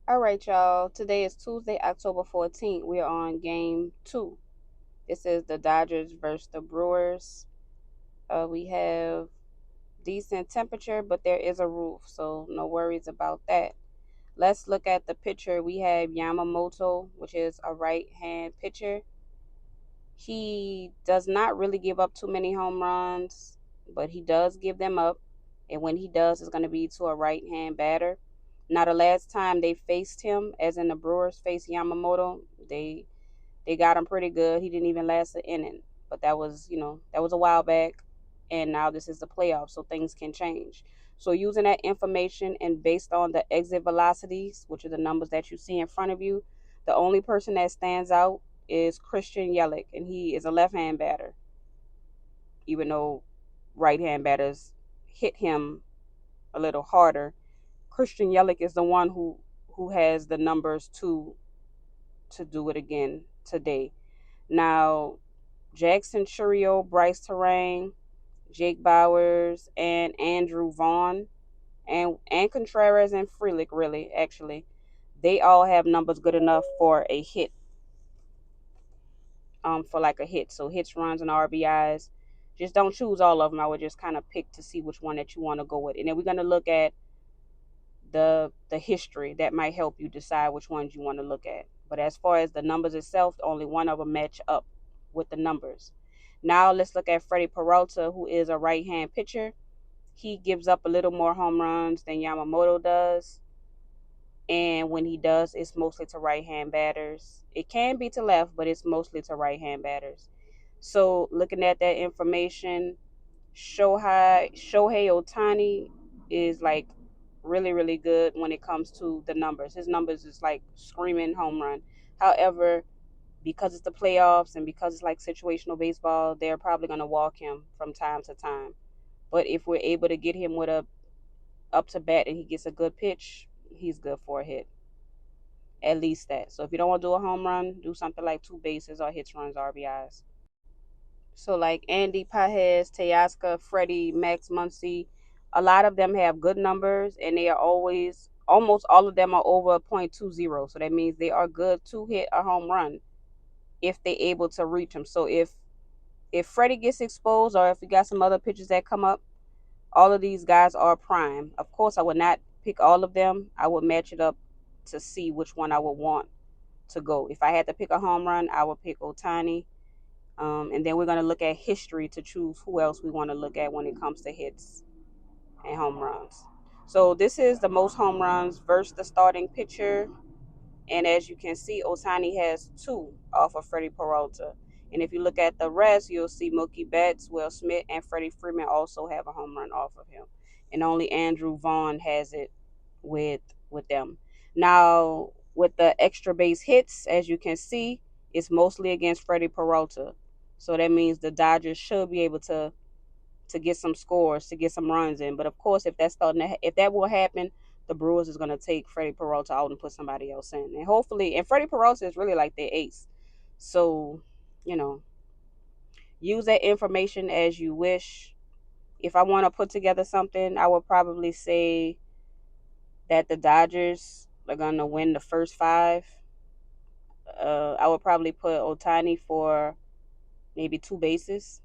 All right, y'all. Today is Tuesday, October 14th. We're on game two. This is the Dodgers versus the Brewers. We have decent temperature, but there is a roof, so no worries about that. Let's look at the pitcher. We have Yamamoto, which is a right hand pitcher. He does not really give up too many home runs, but he does give them up. And when he does, it's going to be to a right hand batter. Now, the last time they faced him, as in the Brewers faced Yamamoto, they got him pretty good. He didn't even last an inning, but that was a while back, and now this is the playoffs, so things can change. So using that information and based on the exit velocities, which are the numbers that you see in front of you, the only person that stands out is Christian Yelich, and he is a left-hand batter, even though right-hand batters hit him a little harder. Christian Yelich is the one who has the numbers to do it again today. Now, Jackson Churio, Bryce Terang, Jake Bowers, and Andrew Vaughn, and Contreras and Frelick, really, actually, they all have numbers good enough for a hit, for like a hit. So hits, runs, and RBIs. Just don't choose all of them. I would just kind of pick to see which one that you want to go with. And then we're going to look at the history that might help you decide which ones you want to look at. But as far as the numbers itself, only one of them match up with the numbers. Now let's look at Freddie Peralta, who is a right-hand pitcher. He gives up a little more home runs than Yamamoto does. And when he does, it's mostly to right-hand batters. It can be to left, but it's mostly to right-hand batters. So looking at that information, Shohei Ohtani is like really, really good when it comes to the numbers. His numbers is like screaming home run. However, because it's the playoffs and because it's like situational baseball, they're probably going to walk him from time to time. But if we're able to get him with a up to bat and he gets a good pitch, he's good for a hit. At least that. So if you don't want to do a home run, do something like two bases or hits, runs, RBIs. So like Andy Pajes, Teoscar, Freddie, Max Muncy, a lot of them have good numbers and they are almost all of them are over .20. So that means they are good to hit a home run if they're able to reach them. So if Freddie gets exposed or if we got some other pitchers that come up, all of these guys are prime. Of course, I would not pick all of them. I would match it up to see which one I would want to go. If I had to pick a home run, I would pick Ohtani. And then we're going to look at history to choose who else we want to look at when it comes to hits and home runs. So this is the most home runs versus the starting pitcher. And as you can see, Ohtani has two off of Freddie Peralta. And if you look at the rest, you'll see Mookie Betts, Will Smith, and Freddie Freeman also have a home run off of him. And only Andrew Vaughn has it with them. Now, with the extra base hits, as you can see, it's mostly against Freddie Peralta. So that means the Dodgers should be able to get some scores, to get some runs in. But of course, if that will happen, the Brewers is going to take Freddie Peralta out and put somebody else in. And hopefully, and Freddie Peralta is really like their ace. So, you know, use that information as you wish. If I want to put together something, I would probably say that the Dodgers are going to win the first five. I would probably put Ohtani for maybe two bases,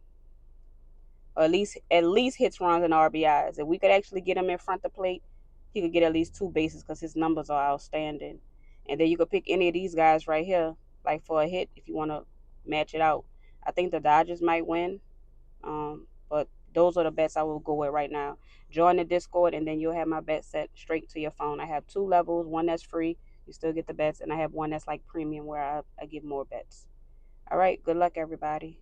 or at least hits, runs, and RBIs. If we could actually get him in front of the plate, he could get at least two bases because his numbers are outstanding. And then you could pick any of these guys right here, like for a hit, if you want to match it out. I think the Dodgers might win, but those are the bets I will go with right now. Join the Discord, and then you'll have my bet set straight to your phone. I have two levels, one that's free, you still get the bets, and I have one that's like premium where I give more bets. All right, good luck, everybody.